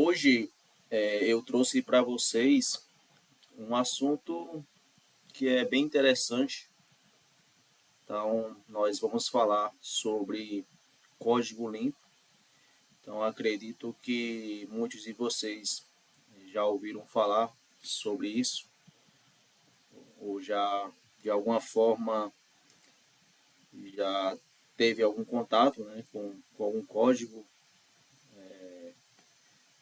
Hoje eu trouxe para vocês um assunto que é bem interessante. Então, nós vamos falar sobre código limpo. Então, acredito que muitos de vocês já ouviram falar sobre isso, ou já de alguma forma já teve algum contato, né, com algum código.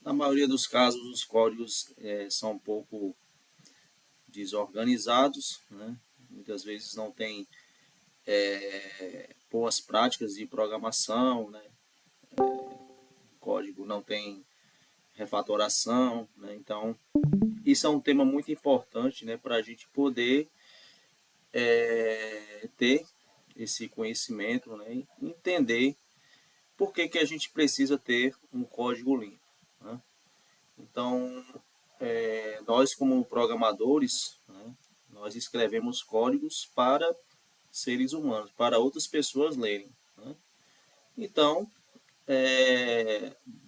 Na maioria dos casos, os códigos são um pouco desorganizados, né? Muitas vezes não tem boas práticas de programação, né? O código não tem refatoração, né? Então, isso é um tema muito importante, né, para a gente poder ter esse conhecimento, né, e entender por que, que a gente precisa ter um código limpo, né? Então, nós como programadores, né, nós escrevemos códigos para seres humanos, para outras pessoas lerem, né? Então,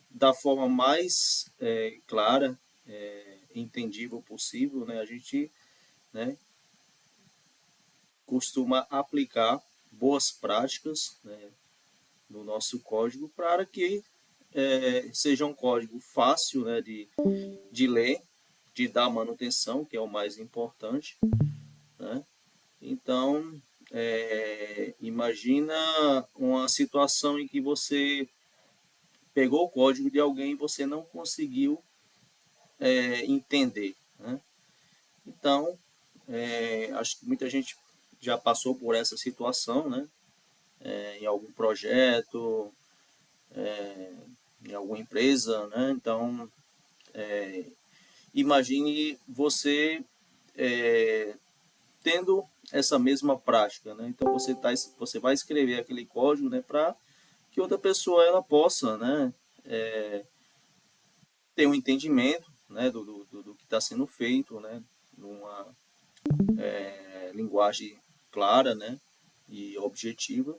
da forma mais clara, entendível possível, né, a gente, né, costuma aplicar boas práticas, né, no nosso código para que seja um código fácil, né, de ler, de dar manutenção, que é o mais importante, né? Então, imagina uma situação em que você pegou o código de alguém e você não conseguiu entender, né? Então, acho que muita gente já passou por essa situação, né? Em algum projeto, em alguma empresa, né? Então, imagine você tendo essa mesma prática, né? Então, você vai escrever aquele código, né, para que outra pessoa ela possa, né, ter um entendimento, né, do que está sendo feito, né, numa linguagem clara, né, e objetiva,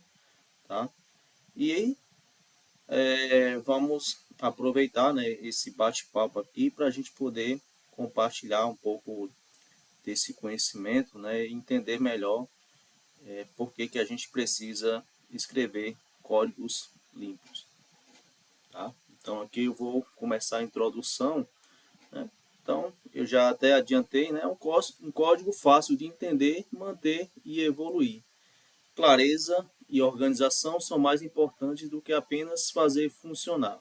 tá? E aí vamos aproveitar, né, esse bate-papo aqui para a gente poder compartilhar um pouco desse conhecimento, né, e entender melhor por que, que a gente precisa escrever códigos limpos, tá? Então aqui eu vou começar a introdução, né? Então eu já até adiantei, né, um código fácil de entender, manter e evoluir. Clareza e organização são mais importantes do que apenas fazer funcionar.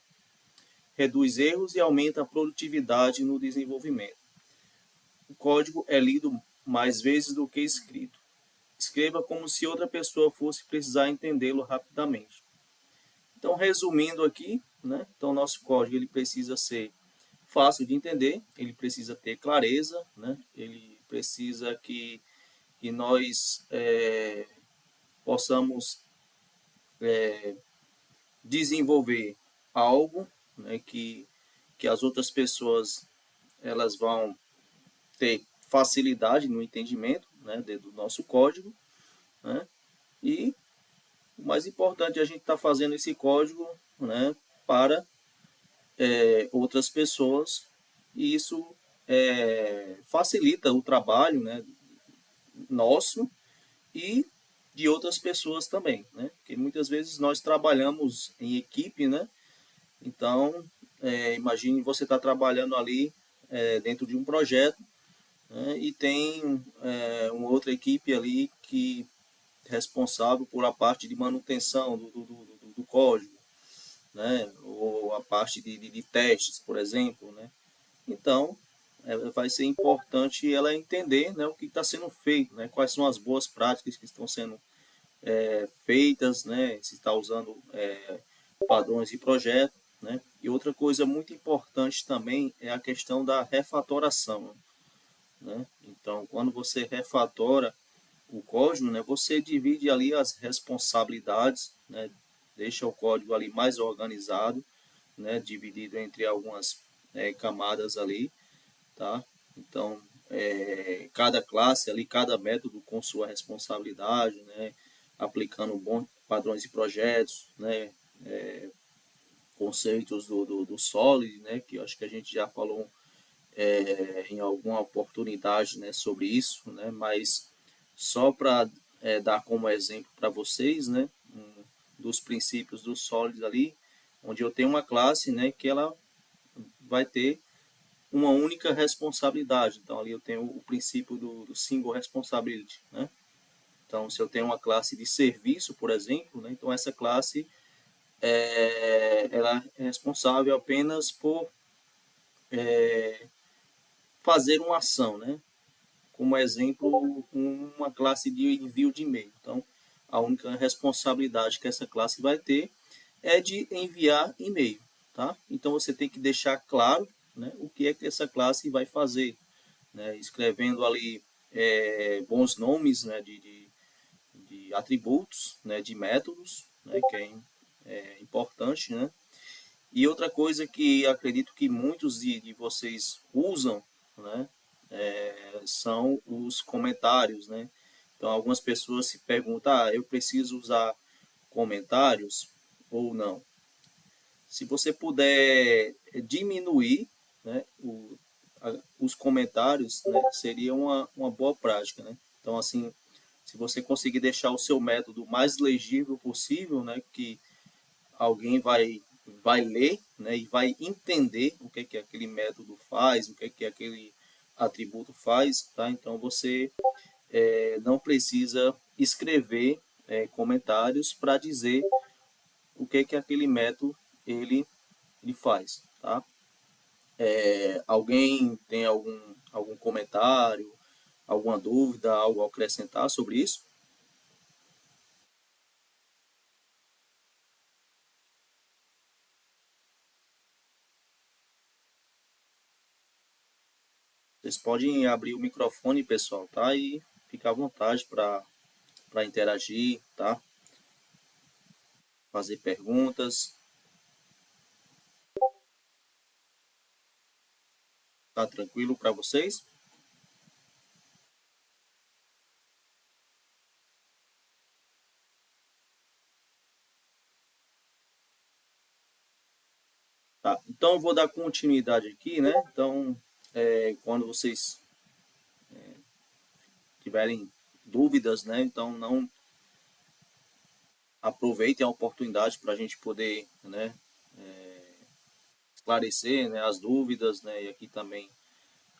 Reduz erros e aumenta a produtividade no desenvolvimento. O código é lido mais vezes do que escrito. Escreva como se outra pessoa fosse precisar entendê-lo rapidamente. Então, resumindo aqui, né? Então, nosso código ele precisa ser fácil de entender, ele precisa ter clareza, né? Ele precisa que nós possamos desenvolver algo, né? Que as outras pessoas elas vão ter facilidade no entendimento, né? Do nosso código, né? E o mais importante é a gente estar fazendo esse código, né, para outras pessoas, e isso facilita o trabalho, né, nosso e de outras pessoas também, né? Porque muitas vezes nós trabalhamos em equipe, né? Então, imagine você estar trabalhando ali dentro de um projeto, né, e tem uma outra equipe ali que é responsável por a parte de manutenção do código, né? Ou a parte de testes, por exemplo, né? Então, vai ser importante ela entender, né, o que está sendo feito, né? Quais são as boas práticas que estão sendo feitas, né? Se está usando padrões de projeto, né? E outra coisa muito importante também é a questão da refatoração, né? Então, quando você refatora o código, né, você divide ali as responsabilidades, né? Deixa o código ali mais organizado, né, dividido entre algumas camadas ali, tá? Então, cada classe ali, cada método com sua responsabilidade, né, aplicando bons padrões de projetos, né, conceitos do Solid, né, que eu acho que a gente já falou em alguma oportunidade, né, sobre isso, né, mas só para dar como exemplo para vocês, né, dos princípios do Solid ali, onde eu tenho uma classe, né, que ela vai ter uma única responsabilidade. Então ali eu tenho o princípio do single responsibility, né? Então se eu tenho uma classe de serviço, por exemplo, né, então essa classe ela é responsável apenas por fazer uma ação, né? Como exemplo, uma classe de envio de e-mail. Então, a única responsabilidade que essa classe vai ter é de enviar e-mail, tá? Então, você tem que deixar claro, né, o que é que essa classe vai fazer, né? Escrevendo ali bons nomes, né, de atributos, né, de métodos, né, que é importante, né? E outra coisa que acredito que muitos de vocês usam, né, são os comentários, né? Então, algumas pessoas se perguntam, eu preciso usar comentários ou não? Se você puder diminuir, né, os comentários, né, seria uma boa prática, né? Então, assim, se você conseguir deixar o seu método mais legível possível, né, que alguém vai ler, né, e vai entender o que aquele método faz, o que aquele atributo faz, tá? Então você não precisa escrever comentários para dizer o que aquele método ele, ele faz, tá? Alguém tem algum comentário, alguma dúvida, algo a acrescentar sobre isso? Vocês podem abrir o microfone, pessoal, tá? E ficar à vontade para interagir, tá? Fazer perguntas. Tá tranquilo para vocês? Tá. Então eu vou dar continuidade aqui, né? Então, quando vocês tiverem dúvidas, né? Então não aproveitem a oportunidade para a gente poder, né, esclarecer, né, as dúvidas, né? E aqui também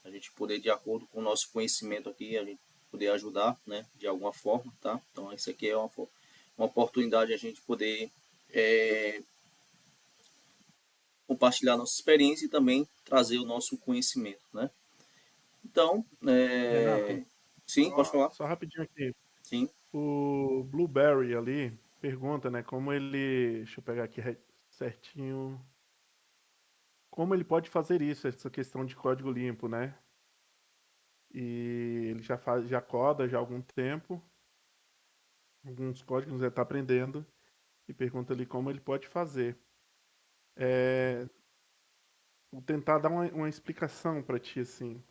a gente poder, de acordo com o nosso conhecimento aqui, a gente poder ajudar, né? De alguma forma, tá? Então isso aqui é uma oportunidade de a gente poder compartilhar nossa experiência e também trazer o nosso conhecimento, né? Então, Renato, sim, pode só, falar. só rapidinho aqui. Sim. O Blueberry ali pergunta, né, como ele. Deixa eu pegar aqui certinho. Como ele pode fazer isso, essa questão de código limpo, né? E ele já faz, já coda já há algum tempo, alguns códigos ele está aprendendo, e pergunta ali como ele pode fazer. É, vou tentar dar uma explicação para ti, assim.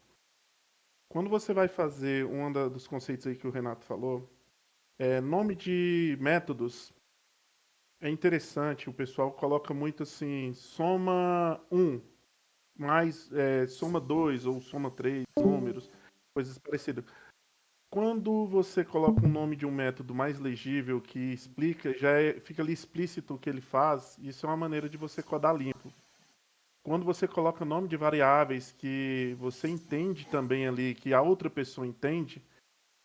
Quando você vai fazer dos conceitos aí que o Renato falou, nome de métodos. É interessante, o pessoal coloca muito assim, soma um mais soma 2 ou soma 3 números, coisas parecidas. Quando você coloca um nome de um método mais legível que explica, fica ali explícito o que ele faz, isso é uma maneira de você codar limpo. Quando você coloca nome de variáveis que você entende também ali, que a outra pessoa entende,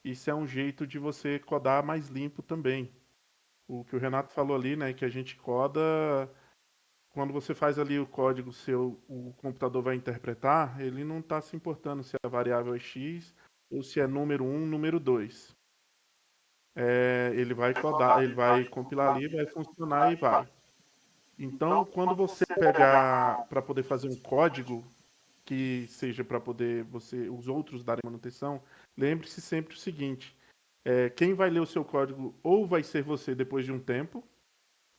isso é um jeito de você codar mais limpo também. O que o Renato falou ali, né, que a gente coda. Quando você faz ali o código seu, o computador vai interpretar, ele não está se importando se a variável é x ou se é número um, número 2. Ele vai codar, ele vai compilar ali, vai funcionar e vai. Então, quando você pegar para poder fazer um código que seja para poder os outros darem manutenção, lembre-se sempre o seguinte: quem vai ler o seu código ou vai ser você depois de um tempo.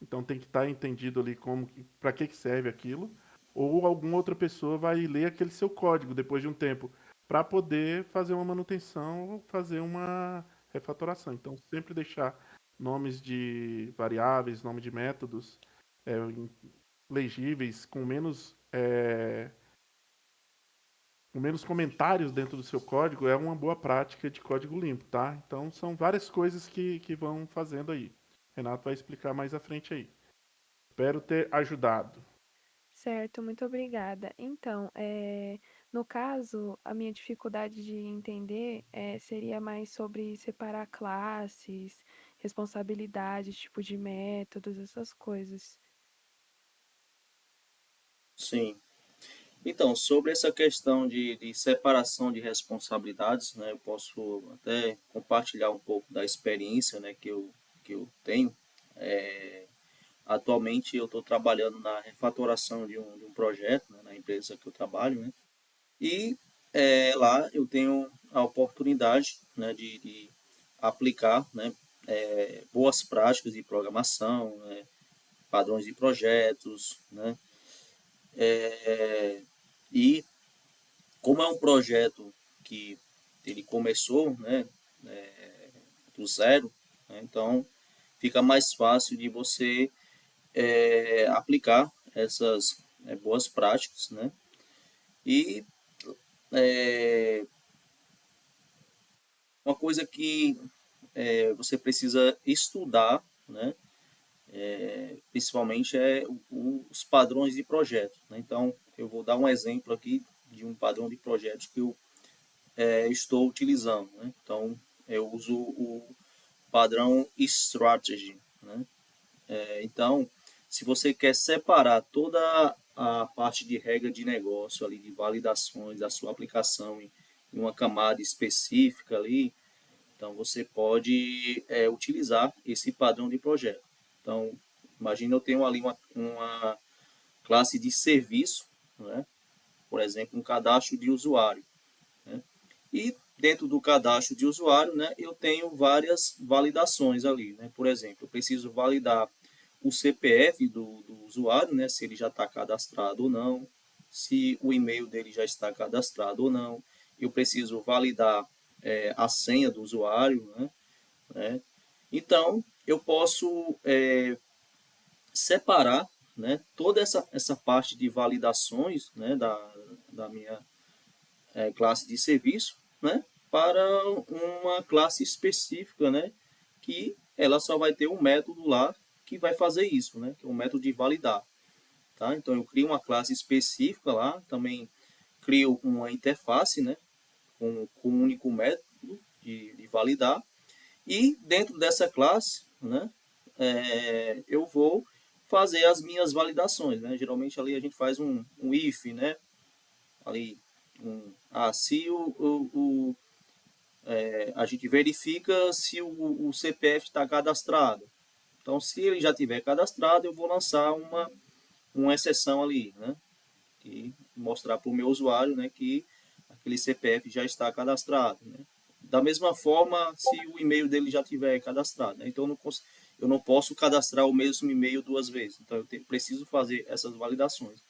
Então tem que estar entendido ali como para que serve aquilo, ou alguma outra pessoa vai ler aquele seu código depois de um tempo para poder fazer uma manutenção ou fazer uma refatoração. Então sempre deixar nomes de variáveis, nome de métodos legíveis, com menos comentários dentro do seu código, é uma boa prática de código limpo, tá? Então são várias coisas que vão fazendo aí. Renato vai explicar mais à frente aí. Espero ter ajudado. Certo, muito obrigada. Então, no caso, a minha dificuldade de entender seria mais sobre separar classes, responsabilidades, tipo de métodos, essas coisas. Sim. Então, sobre essa questão de separação de responsabilidades, né, eu posso até compartilhar um pouco da experiência, né, que eu tenho. Atualmente, eu estou trabalhando na refatoração de um projeto, né, na empresa que eu trabalho, né, e lá eu tenho a oportunidade, né, de aplicar, né, boas práticas de programação, né, padrões de projetos, né, e como é um projeto que ele começou, né, do zero, né, então fica mais fácil de você aplicar essas boas práticas, né, e é, uma coisa que você precisa estudar, né, principalmente os padrões de projeto, né. Então, eu vou dar um exemplo aqui de um padrão de projeto que eu estou utilizando, né. Então, eu uso o padrão Strategy, né. Então, se você quer separar toda a parte de regra de negócio ali, de validações da sua aplicação em uma camada específica ali, então você pode utilizar esse padrão de projeto. Então, imagina eu tenho ali uma classe de serviço, né? Por exemplo, um cadastro de usuário, né? E dentro do cadastro de usuário, né, eu tenho várias validações ali, né? Por exemplo, eu preciso validar o CPF do usuário, né, se ele já está cadastrado ou não, se o e-mail dele já está cadastrado ou não. Eu preciso validar a senha do usuário, né? Então, eu posso separar, né, toda essa parte de validações, né, da minha classe de serviço, né, para uma classe específica, né, que ela só vai ter um método lá que vai fazer isso, né, que é o método de validar. Tá? Então, eu crio uma classe específica lá, também crio uma interface, né, com um único método de validar, e dentro dessa classe, né, eu vou fazer as minhas validações, né? Geralmente ali a gente faz um if, né? Ali, se a gente verifica se o CPF está cadastrado. Então, se ele já tiver cadastrado, eu vou lançar uma exceção ali, né? Que mostrar para o meu usuário, né, que aquele CPF já está cadastrado, né? Da mesma forma, se o e-mail dele já tiver cadastrado, né? Então eu não posso cadastrar o mesmo e-mail duas vezes. Então preciso fazer essas validações.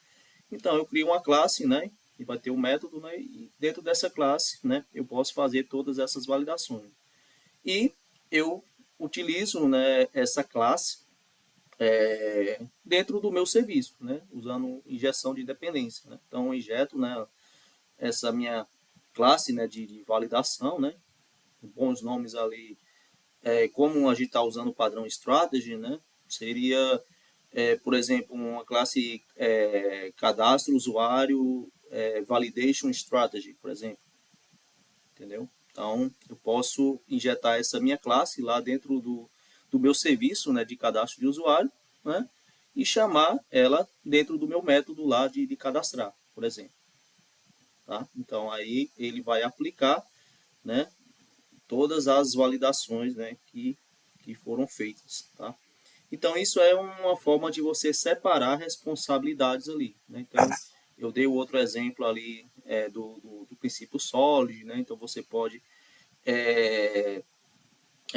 Então eu crio uma classe, né? E vai ter um método, né? E dentro dessa classe, né? Eu posso fazer todas essas validações. E eu utilizo, né, essa classe dentro do meu serviço, né? Usando injeção de dependência, né? Então eu injeto, né, essa minha classe, né, de validação, né? Bons nomes ali, como a gente está usando o padrão strategy, né? Seria, por exemplo, uma classe cadastro usuário validation strategy, por exemplo, entendeu? Então, eu posso injetar essa minha classe lá dentro do meu serviço, né, de cadastro de usuário, né, e chamar ela dentro do meu método lá de cadastrar, por exemplo. Tá? Então, aí ele vai aplicar, né, todas as validações, né, que foram feitas. Tá? Então, isso é uma forma de você separar responsabilidades ali. Né? Então, eu dei o outro exemplo ali do princípio SOLID, né? Então, você pode é,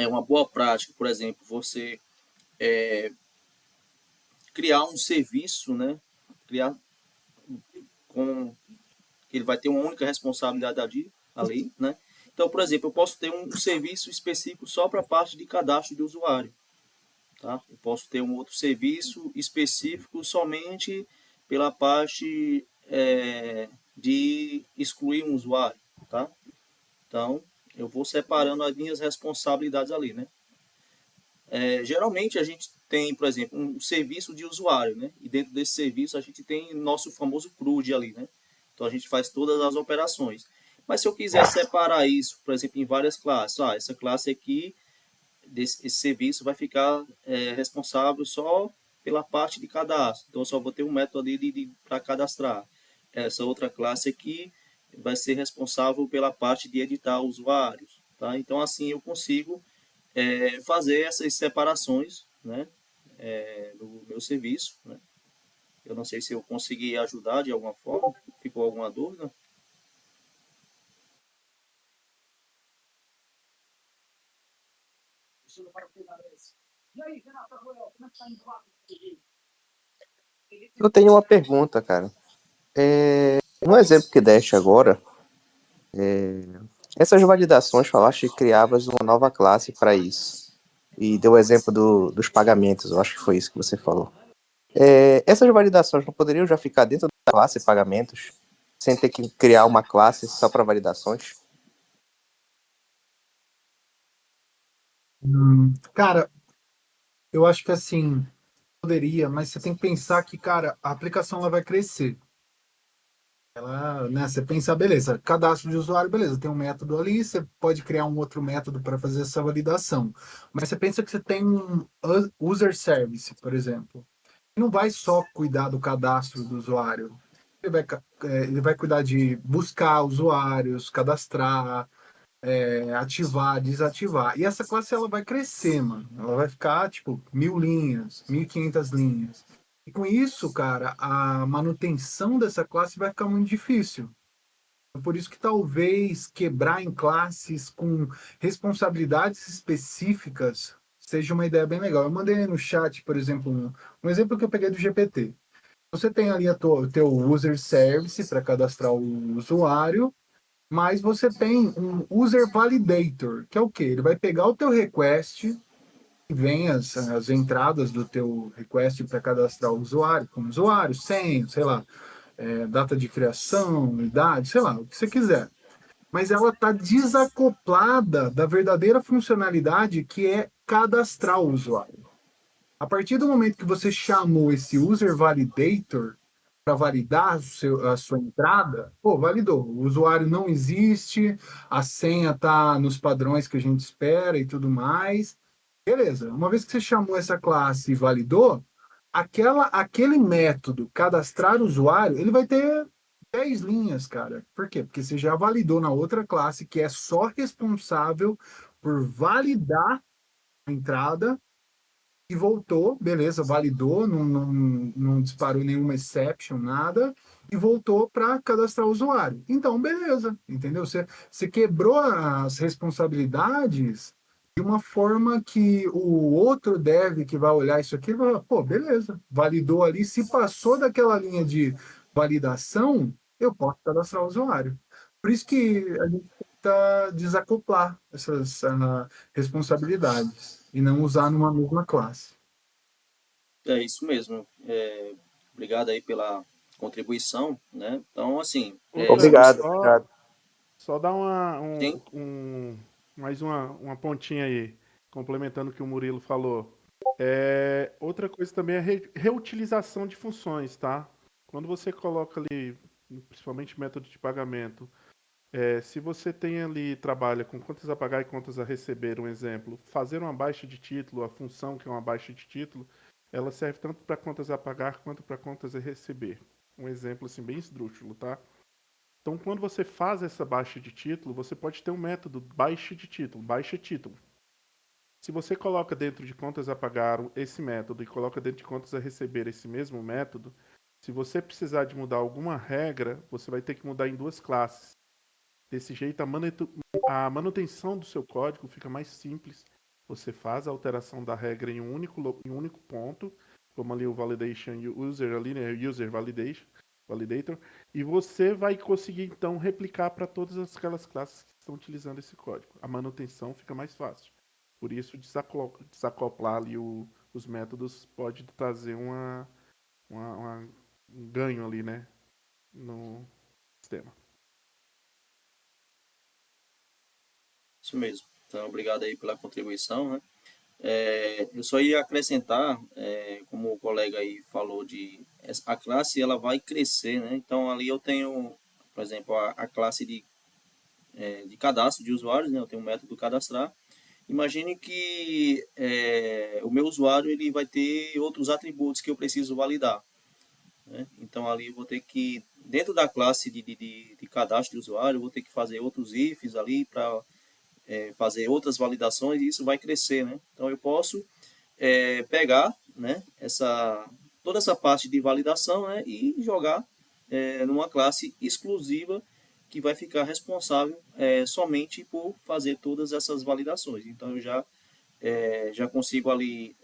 uma boa prática, por exemplo, você criar um serviço, né? Criar com que ele vai ter uma única responsabilidade ali, né? Então, por exemplo, eu posso ter um serviço específico só para a parte de cadastro de usuário, tá? Eu posso ter um outro serviço específico somente pela parte de excluir um usuário, tá? Então, eu vou separando as minhas responsabilidades ali, né? Geralmente a gente tem, por exemplo, um serviço de usuário, né? E dentro desse serviço a gente tem nosso famoso CRUD ali, né? Então a gente faz todas as operações. Mas se eu quiser separar isso, por exemplo, em várias classes, essa classe aqui, esse serviço vai ficar responsável só pela parte de cadastro. Então eu só vou ter um método ali para cadastrar. Essa outra classe aqui vai ser responsável pela parte de editar usuários, tá? Então assim eu consigo fazer essas separações, né, do meu serviço, né? Eu não sei se eu consegui ajudar de alguma forma, ficou alguma dúvida? Eu tenho uma pergunta, cara. No exemplo que deste agora, essas validações, falaste que criavas uma nova classe para isso. E deu o exemplo dos pagamentos, eu acho que foi isso que você falou. Essas validações não poderiam já ficar dentro da classe pagamentos, sem ter que criar uma classe só para validações? Cara, eu acho que assim, poderia, mas você tem que pensar que, cara, a aplicação ela vai crescer. Ela, né, você pensa, beleza, cadastro de usuário, beleza, tem um método ali, você pode criar um outro método para fazer essa validação. Mas você pensa que você tem um user service, por exemplo. Não vai só cuidar do cadastro do usuário. Ele vai cuidar de buscar usuários, cadastrar, ativar, desativar. E essa classe ela vai crescer, mano. Ela vai ficar tipo 1.000 linhas, 1.500 linhas. E com isso, cara, a manutenção dessa classe vai ficar muito difícil. Por isso que talvez quebrar em classes com responsabilidades específicas seja uma ideia bem legal. Eu mandei no chat, por exemplo, um exemplo que eu peguei do GPT. Você tem ali o teu user service para cadastrar o usuário, mas você tem um user validator, que é o quê? Ele vai pegar o teu request e vem as entradas do teu request para cadastrar o usuário, como usuário, senha, sei lá, data de criação, idade, sei lá, o que você quiser. Mas ela está desacoplada da verdadeira funcionalidade que é cadastrar o usuário. A partir do momento que você chamou esse user validator para validar a sua entrada, pô, validou. O usuário não existe, a senha está nos padrões que a gente espera e tudo mais. Beleza. Uma vez que você chamou essa classe e validou, aquele método cadastrar usuário, ele vai ter 10 linhas, cara. Por quê? Porque você já validou na outra classe que é só responsável por validar a entrada e voltou, beleza, validou, não disparou nenhuma exception, nada, e voltou para cadastrar o usuário. Então, beleza, entendeu? Você quebrou as responsabilidades de uma forma que o outro dev que vai olhar isso aqui vai falar, pô, beleza, validou ali, se passou daquela linha de validação, eu posso cadastrar o usuário. Por isso que a gente tenta desacoplar essas responsabilidades e não usar numa mesma classe. É isso mesmo. Obrigado aí pela contribuição, né? Então, assim, se Outra, você Obrigado, só, obrigado. só dar tem, mais uma pontinha aí, complementando o que o Murilo falou. Outra coisa também é reutilização de funções, tá? Quando você coloca ali, principalmente método de pagamento, se você tem ali, trabalha com contas a pagar e contas a receber, um exemplo, fazer uma baixa de título, a função que é uma baixa de título, ela serve tanto para contas a pagar quanto para contas a receber. Um exemplo assim bem esdrúxulo, tá? Então, quando você faz essa baixa de título, você pode ter um método baixa de título, baixa título. Se você coloca dentro de contas a pagar esse método e coloca dentro de contas a receber esse mesmo método, se você precisar de mudar alguma regra, você vai ter que mudar em duas classes. Desse jeito, a manutenção do seu código fica mais simples. Você faz a alteração da regra em em um único ponto, como ali o validation user ali, né, user validator, e você vai conseguir então replicar para todas aquelas classes que estão utilizando esse código. A manutenção fica mais fácil. Por isso, desacoplar ali o os métodos pode trazer um ganho ali, né, no sistema. Isso mesmo. Então, obrigado aí pela contribuição, né? Eu só ia acrescentar, como o colega aí falou, a classe ela vai crescer, né? Então, ali eu tenho, por exemplo, a classe de cadastro de usuários, né? Eu tenho um método cadastrar. Imagine que o meu usuário ele vai ter outros atributos que eu preciso validar, né? Então, ali eu vou ter que, dentro da classe de cadastro de usuário, eu vou ter que fazer outros ifs ali para fazer outras validações e isso vai crescer, né? Então, eu posso pegar, né, toda essa parte de validação, né, e jogar numa classe exclusiva que vai ficar responsável somente por fazer todas essas validações. Então eu já consigo ali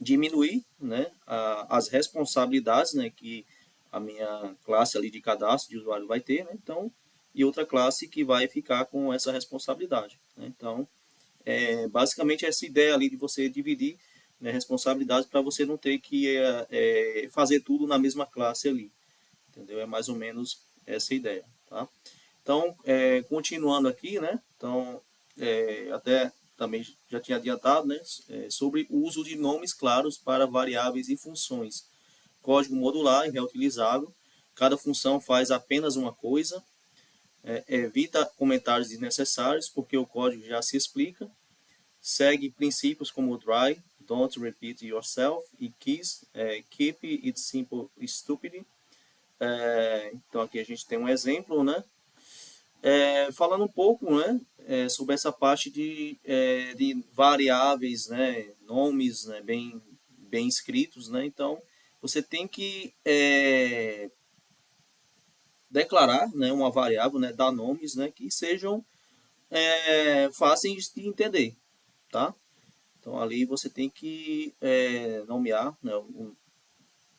diminuir, né, as responsabilidades, né, que a minha classe ali de cadastro de usuário vai ter, né, então, e outra classe que vai ficar com essa responsabilidade, né? Então basicamente essa ideia ali de você dividir, né, responsabilidades para você não ter que fazer tudo na mesma classe ali, entendeu? É mais ou menos essa ideia, tá? Então, continuando aqui, né? Então, até também já tinha adiantado, né? Sobre o uso de nomes claros para variáveis e funções. Código modular e reutilizável. Cada função faz apenas uma coisa. Evita comentários desnecessários, porque o código já se explica. Segue princípios como dry, don't repeat yourself, e keep it simple, stupid. Então aqui a gente tem um exemplo, né? Falando um pouco, né, sobre essa parte de variáveis, né, nomes, né, bem escritos, né? Então você tem que declarar, né, uma variável, né, dar nomes, né, que sejam fáceis de entender, tá? Então ali você tem que nomear, né,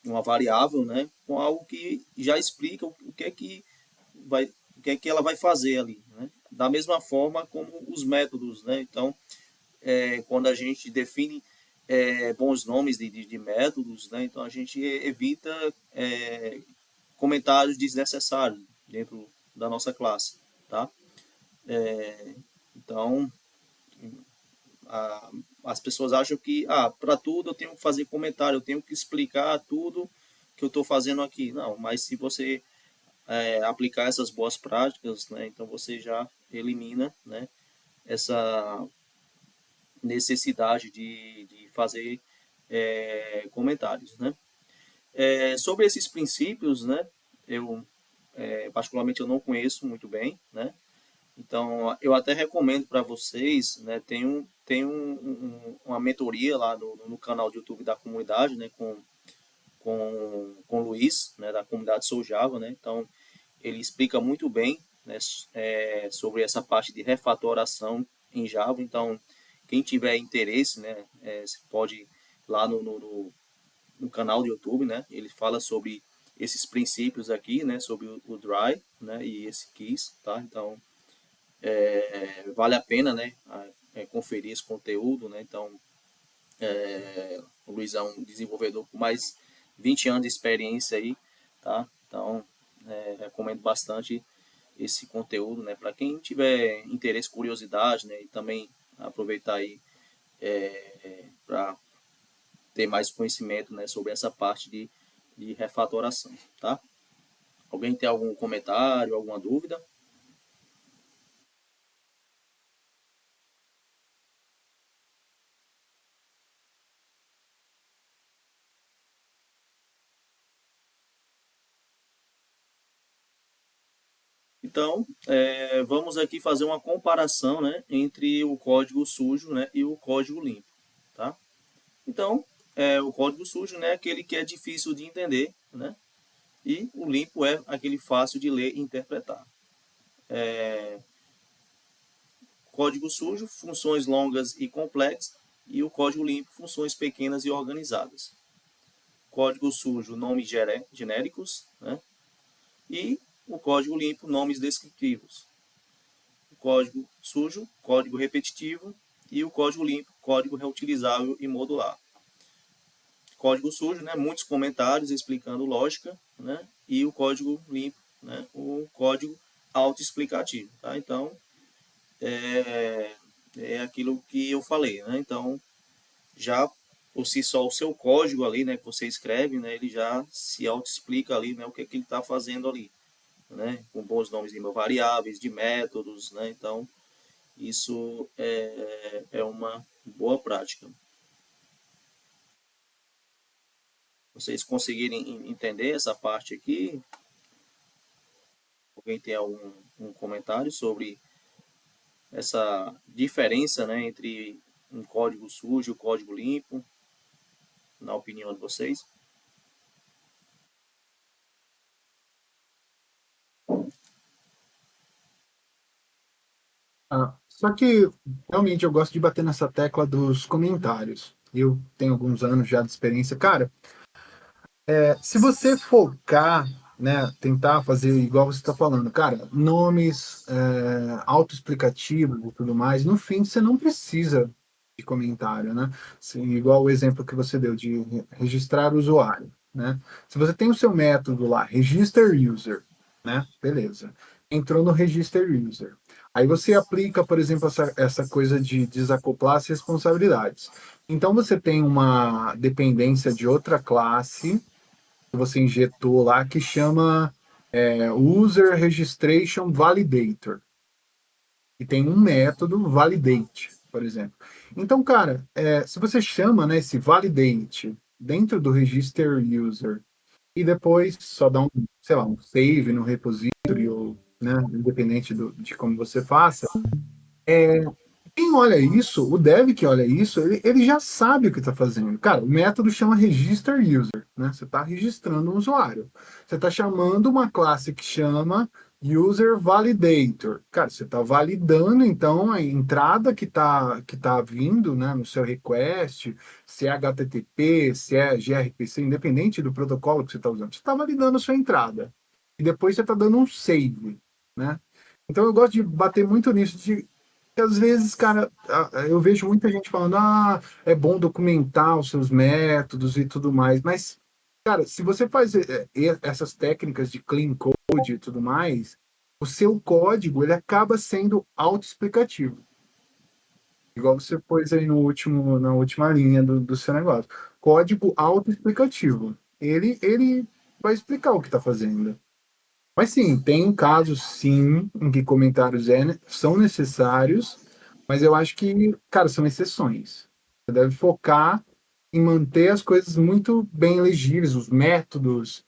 uma variável, né, com algo que já explica o que é que o que é que ela vai fazer ali, né? Da mesma forma como os métodos, né? Então, quando a gente define bons nomes de métodos, né? Então a gente evita comentários desnecessários dentro da nossa classe, tá? Então, as pessoas acham que, para tudo eu tenho que fazer comentário, eu tenho que explicar tudo que eu estou fazendo aqui. Não, mas se você aplicar essas boas práticas, né, então você já elimina, né, essa necessidade de fazer comentários, né. Sobre esses princípios, né, eu particularmente eu não conheço muito bem, né. Então, eu até recomendo para vocês, né, uma mentoria lá no canal do YouTube da comunidade, né, com o Luiz, né, da comunidade Sou Java, né, então ele explica muito bem, né, sobre essa parte de refatoração em Java, então quem tiver interesse, né, você pode ir lá no canal do YouTube, né, ele fala sobre esses princípios aqui, né, sobre o dry, né, e esse keys, tá, então vale a pena, né, conferir esse conteúdo, né? Então, o Luiz é um desenvolvedor com mais 20 anos de experiência aí, tá? Então, recomendo bastante esse conteúdo, né? Para quem tiver interesse, curiosidade, né? E também aproveitar aí para ter mais conhecimento, né? Sobre essa parte de refatoração, tá? Alguém tem algum comentário, alguma dúvida? Então, vamos aqui fazer uma comparação, né, entre o código sujo, né, e o código limpo, tá? Então, o código sujo, né, é aquele que é difícil de entender, né, e o limpo é aquele fácil de ler e interpretar. Código sujo, funções longas e complexas, e o código limpo, funções pequenas e organizadas. Código sujo, nomes genéricos, né, e o código limpo, nomes descritivos. Código sujo, código repetitivo, e o código limpo, código reutilizável e modular. Código sujo, né, muitos comentários explicando lógica, né, e o código limpo, né, o código autoexplicativo. Tá? Então, é aquilo que eu falei. Né? Então, já por si só, o seu código ali, né, que você escreve, né, ele já se autoexplica ali, né, o que é que ele está fazendo ali. Né, com bons nomes de variáveis, de métodos. Né? Então, isso é uma boa prática. Vocês conseguirem entender essa parte aqui? Alguém tem algum comentário sobre essa diferença, né, entre um código sujo e um código limpo, na opinião de vocês? Só que realmente eu gosto de bater nessa tecla dos comentários. Eu tenho alguns anos já de experiência. Cara, se você focar, né, tentar fazer igual você está falando, cara, nomes, autoexplicativos e tudo mais, no fim você não precisa de comentário, né? Igual o exemplo que você deu de registrar o usuário, né? Se você tem o seu método lá, register user, né? Beleza. Entrou no register user. Aí você aplica, por exemplo, essa coisa de desacoplar as responsabilidades. Então você tem uma dependência de outra classe que você injetou lá que chama User Registration Validator. E tem um método validate, por exemplo. Então, cara, se você chama, né, esse validate dentro do register user e depois só dá um, sei lá, um save no repository, ou, né, independente de como você faça, quem olha isso, o dev que olha isso, ele já sabe o que está fazendo. Cara, o método chama register user, né? Você está registrando um usuário. Você está chamando uma classe que chama user validator. Cara, você está validando então a entrada que tá vindo, né, no seu request, se é HTTP, se é gRPC, independente do protocolo que você está usando. Você está validando a sua entrada. E depois você está dando um save, né? Então eu gosto de bater muito nisso, de que às vezes, cara, eu vejo muita gente falando, é bom documentar os seus métodos e tudo mais, mas, cara, se você faz essas técnicas de clean code e tudo mais, o seu código, ele acaba sendo autoexplicativo. Igual você pôs aí na última linha do seu negócio. Código autoexplicativo. Ele vai explicar o que está fazendo. Mas sim, tem casos sim em que comentários são necessários, mas eu acho que, cara, são exceções. Você deve focar em manter as coisas muito bem legíveis, os métodos,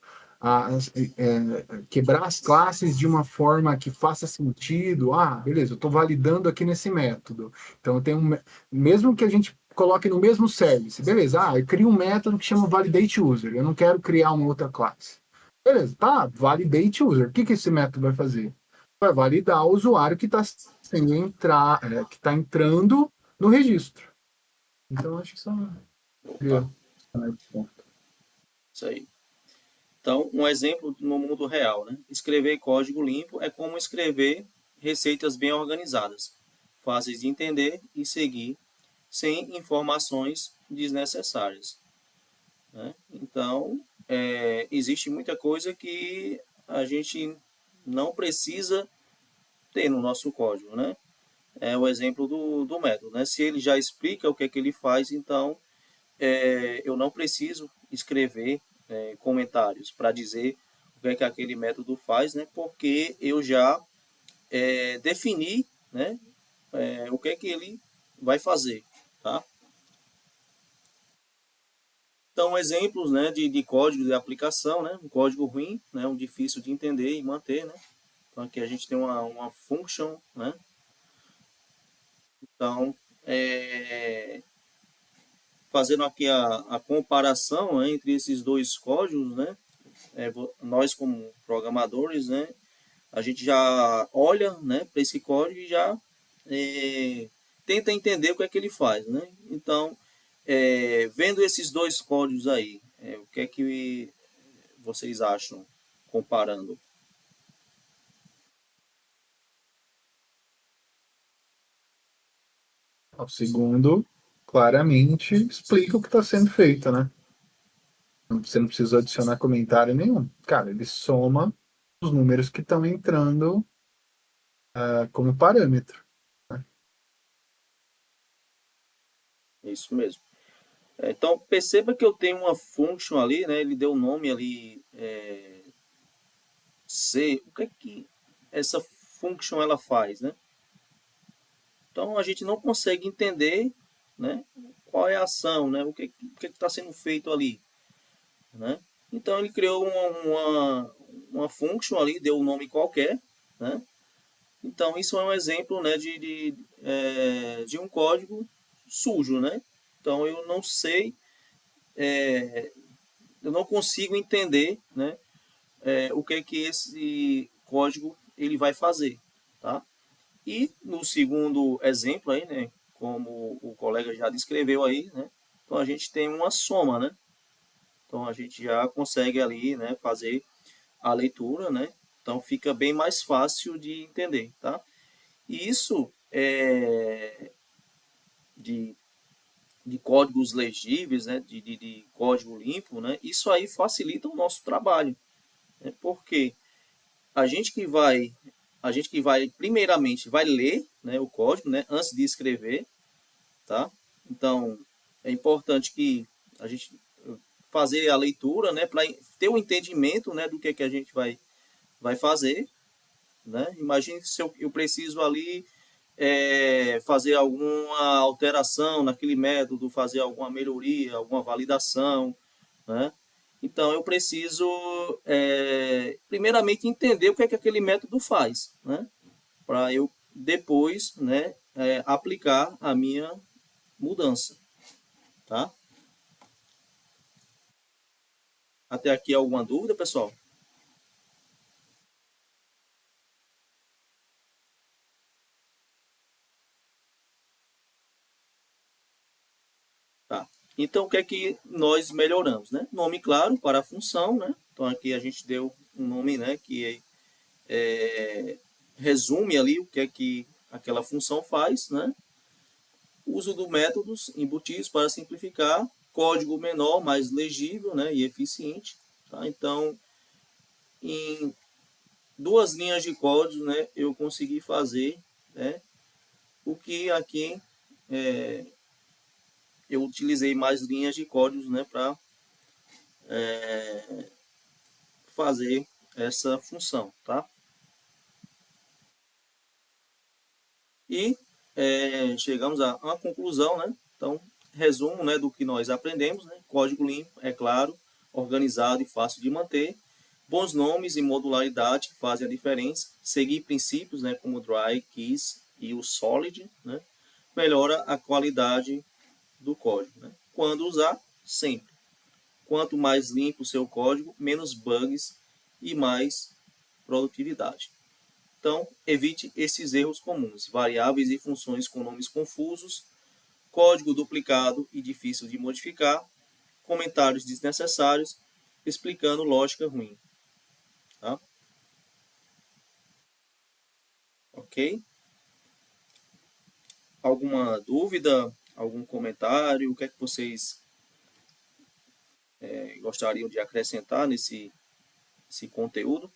quebrar as classes de uma forma que faça sentido. Ah, beleza, eu estou validando aqui nesse método. Então, eu tenho mesmo que a gente coloque no mesmo service, beleza, eu crio um método que chama validate user, eu não quero criar uma outra classe. Beleza, tá, validate user. O que esse método vai fazer? Vai validar o usuário que está que está entrando no registro. Então, acho que são. Opa, isso aí. Então, um exemplo no mundo real, né? Escrever código limpo é como escrever receitas bem organizadas, fáceis de entender e seguir, sem informações desnecessárias. Né? Então, existe muita coisa que a gente não precisa ter no nosso código, né? É o exemplo do método, né? Se ele já explica o que é que ele faz, então eu não preciso escrever comentários para dizer o que é que aquele método faz, né? Porque eu já defini, né? O que é que ele vai fazer, tá? Então, exemplos, né, de código de aplicação, né? Um código ruim, né? Um difícil de entender e manter, né? Então, aqui a gente tem uma function, né? Então, fazendo aqui a comparação, né, entre esses dois códigos, né? Nós como programadores, né? A gente já olha, né, para esse código e já tenta entender o que é que ele faz, né? Então, vendo esses dois códigos aí, o que é que vocês acham comparando? O segundo claramente explica o que está sendo feito, né? Você não precisa adicionar comentário nenhum. Cara, ele soma os números que estão entrando como parâmetro. Isso mesmo. Então, perceba que eu tenho uma function ali, né? Ele deu o nome ali, C. O que é que essa function ela faz, né? Então, a gente não consegue entender, né? Qual é a ação, né? O que está sendo feito ali, né? Então, ele criou uma function ali, deu um nome qualquer, né? Então, isso é um exemplo, né, de um código sujo, né? Então, eu não sei, eu não consigo entender, né, o que esse código ele vai fazer, tá? E no segundo exemplo aí, né, como o colega já descreveu aí, né, então a gente tem uma soma, né? Então a gente já consegue ali, né, fazer a leitura, né? Então fica bem mais fácil de entender, tá? E isso de, de códigos legíveis, né, de código limpo, né? Isso aí facilita o nosso trabalho, né? Porque a gente que vai primeiramente vai ler, né, o código, né, antes de escrever, tá? Então é importante que a gente fazer a leitura, né, para ter o entendimento, né, do que a gente vai fazer, né? Imagine se eu preciso ali fazer alguma alteração naquele método, fazer alguma melhoria, alguma validação, né? Então eu preciso primeiramente entender o que aquele método faz, né? Para eu depois, né, aplicar a minha mudança, tá? Até aqui alguma dúvida, pessoal? Tá. Então o que é que nós melhoramos, né? Nome claro para a função, né? Então aqui a gente deu um nome, né, que resume ali o que é que aquela função faz, né? Uso do métodos embutidos para simplificar, código menor, mais legível, né, e eficiente. Tá? Então, em 2 linhas de código, né, eu consegui fazer, né, o que aqui eu utilizei mais linhas de códigos, né, para fazer essa função, tá? E chegamos a uma conclusão, né? Então, resumo, né, do que nós aprendemos, né? Código limpo, é claro, organizado e fácil de manter. Bons nomes e modularidade fazem a diferença. Seguir princípios, né, como o Dry, Keys e o Solid, né? Melhora a qualidade do código, né? Quando usar, sempre. Quanto mais limpo o seu código, menos bugs e mais produtividade. Então, evite esses erros comuns: variáveis e funções com nomes confusos, código duplicado e difícil de modificar, comentários desnecessários, explicando lógica ruim. Tá? Ok? Alguma dúvida? Algum comentário? O que é que vocês gostariam de acrescentar nesse conteúdo?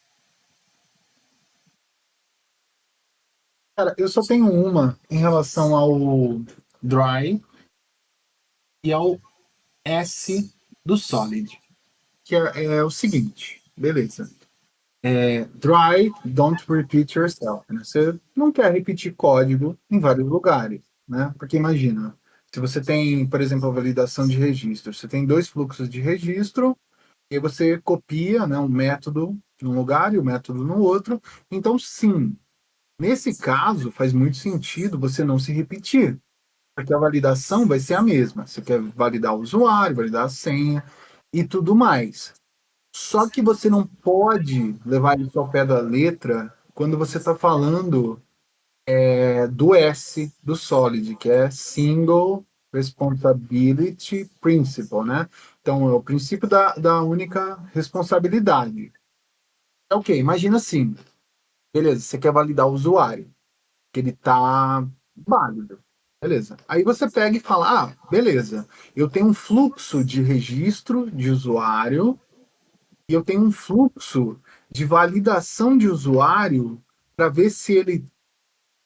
Cara, eu só tenho uma em relação ao dry e ao S do solid, que é o seguinte, beleza. Dry, don't repeat yourself, né? Você não quer repetir código em vários lugares, né? Porque imagina, se você tem, por exemplo, a validação de registro, você tem 2 fluxos de registro, e aí você copia, né, um método num lugar e o método no outro. Então, sim, nesse caso, faz muito sentido você não se repetir, porque a validação vai ser a mesma. Você quer validar o usuário, validar a senha e tudo mais. Só que você não pode levar isso ao pé da letra quando você está falando do S do Solid, que é Single Responsibility Principle, né? Então, é o princípio da única responsabilidade. É ok, imagina assim, beleza, você quer validar o usuário, que ele está válido. Beleza. Aí você pega e fala, beleza, eu tenho um fluxo de registro de usuário e eu tenho um fluxo de validação de usuário para ver se ele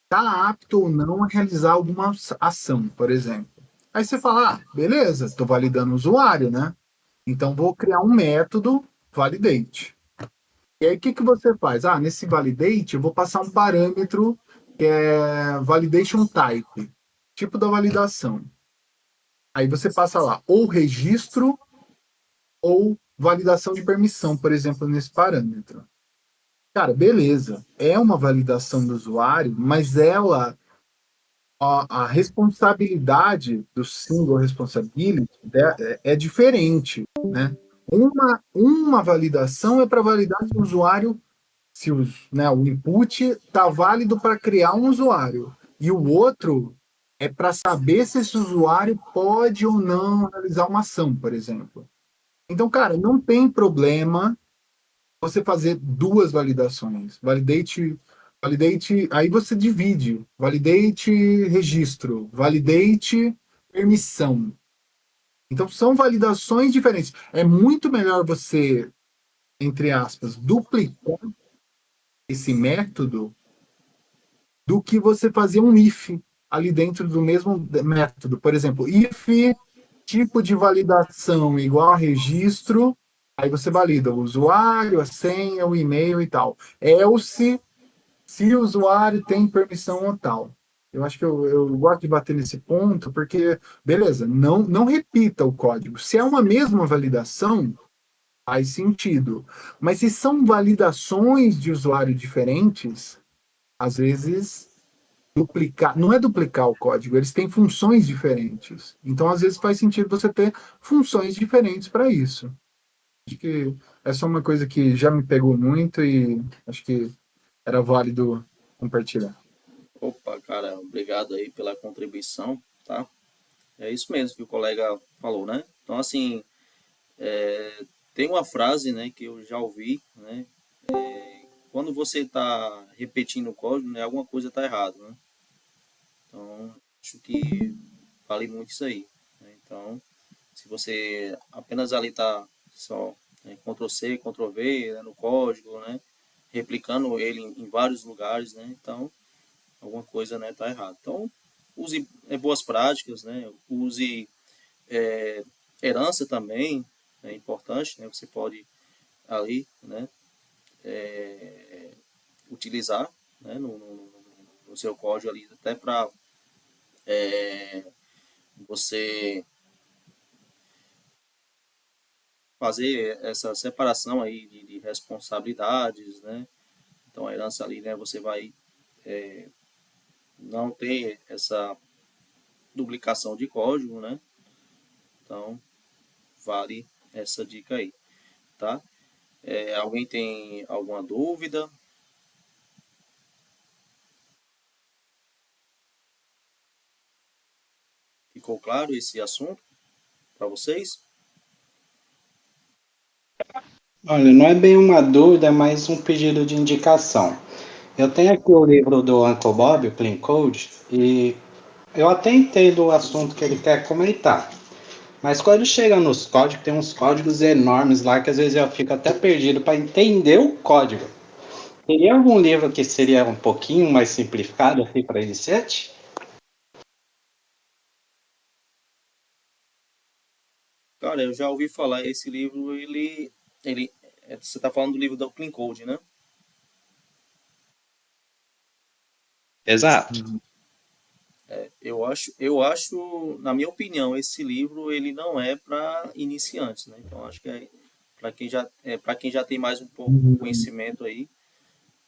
está apto ou não a realizar alguma ação, por exemplo. Aí você fala, beleza, estou validando o usuário, né? Então vou criar um método validate. E aí o que, que você faz? Nesse validate eu vou passar um parâmetro que é validation type, tipo da validação. Aí você passa lá ou registro ou validação de permissão, por exemplo, nesse parâmetro. Cara, beleza. É uma validação do usuário, mas a responsabilidade do single responsibility é diferente, né? Uma validação é para validar se o usuário, se o input está válido para criar um usuário. E o outro é para saber se esse usuário pode ou não realizar uma ação, por exemplo. Então, cara, não tem problema você fazer duas validações. Validate, aí você divide. Validate registro, validate permissão. Então são validações diferentes. É muito melhor você, entre aspas, duplicar esse método do que você fazer um if ali dentro do mesmo método. Por exemplo, if tipo de validação igual a registro, aí você valida o usuário, a senha, o e-mail e tal. Else, se o usuário tem permissão ou tal. Eu acho que eu gosto de bater nesse ponto, porque, beleza, não repita o código. Se é uma mesma validação, faz sentido. Mas se são validações de usuário diferentes, às vezes duplicar, não é duplicar o código, eles têm funções diferentes. Então, às vezes, faz sentido você ter funções diferentes para isso. Acho que essa é uma coisa que já me pegou muito e acho que era válido compartilhar. Opa, cara, obrigado aí pela contribuição, tá? É isso mesmo que o colega falou, né? Então, assim, tem uma frase, né, que eu já ouvi, né? Quando você está repetindo o código, né, alguma coisa está errada, né? Então, acho que vale muito isso aí, né? Então, se você apenas ali está só, né, Ctrl+C, Ctrl+V, né, no código, né, replicando ele em vários lugares, né, então alguma coisa, né, tá errada. Então, use boas práticas, né, use herança também, é importante, né, você pode ali, né, utilizar, né, no seu código ali, até para você fazer essa separação aí de responsabilidades, né? Então a herança ali, né? Você vai não ter essa duplicação de código, né? Então vale essa dica aí, tá? Alguém tem alguma dúvida? Ficou claro esse assunto para vocês? Olha, não é bem uma dúvida, é mais um pedido de indicação. Eu tenho aqui o livro do Uncle Bob, o Clean Code, e eu até entendo o assunto que ele quer comentar. Mas quando chega nos códigos, tem uns códigos enormes lá que às vezes eu fico até perdido para entender o código. Teria algum livro que seria um pouquinho mais simplificado assim para iniciante? Cara, eu já ouvi falar, esse livro, você está falando do livro do Clean Code, né? Exato. Eu acho, na minha opinião, esse livro ele não é para iniciantes, né? Então acho que para quem já tem mais um pouco de conhecimento aí,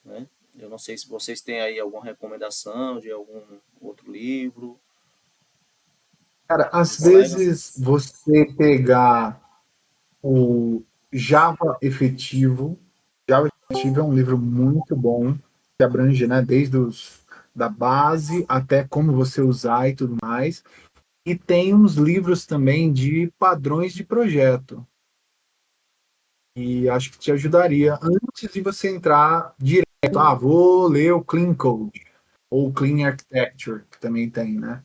né? Eu não sei se vocês têm aí alguma recomendação de algum outro livro, Cara, algum às colega. vezes você pegar o Java Efetivo é um livro muito bom, que abrange, né, da base até como você usar e tudo mais. E tem uns livros também de padrões de projeto. E acho que te ajudaria antes de você entrar direto. Vou ler o Clean Code ou Clean Architecture, que também tem, né?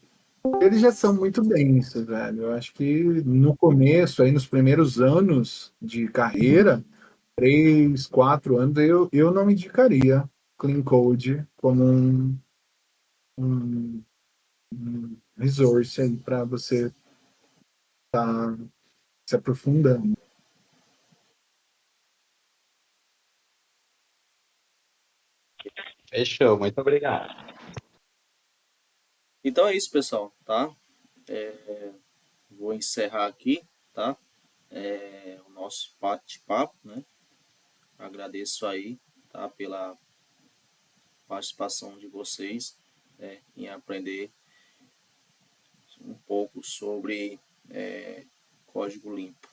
Eles já são muito densos, velho. Eu acho que no começo, aí nos primeiros anos de carreira, 3, 4 anos, eu não indicaria Clean Code como um, um resource aí para você estar se aprofundando. Fechou, muito obrigado. Então é isso, pessoal, tá? Vou encerrar aqui, tá? O nosso bate-papo, né? Agradeço aí, tá? Pela participação de vocês, né? Em aprender um pouco sobre código limpo.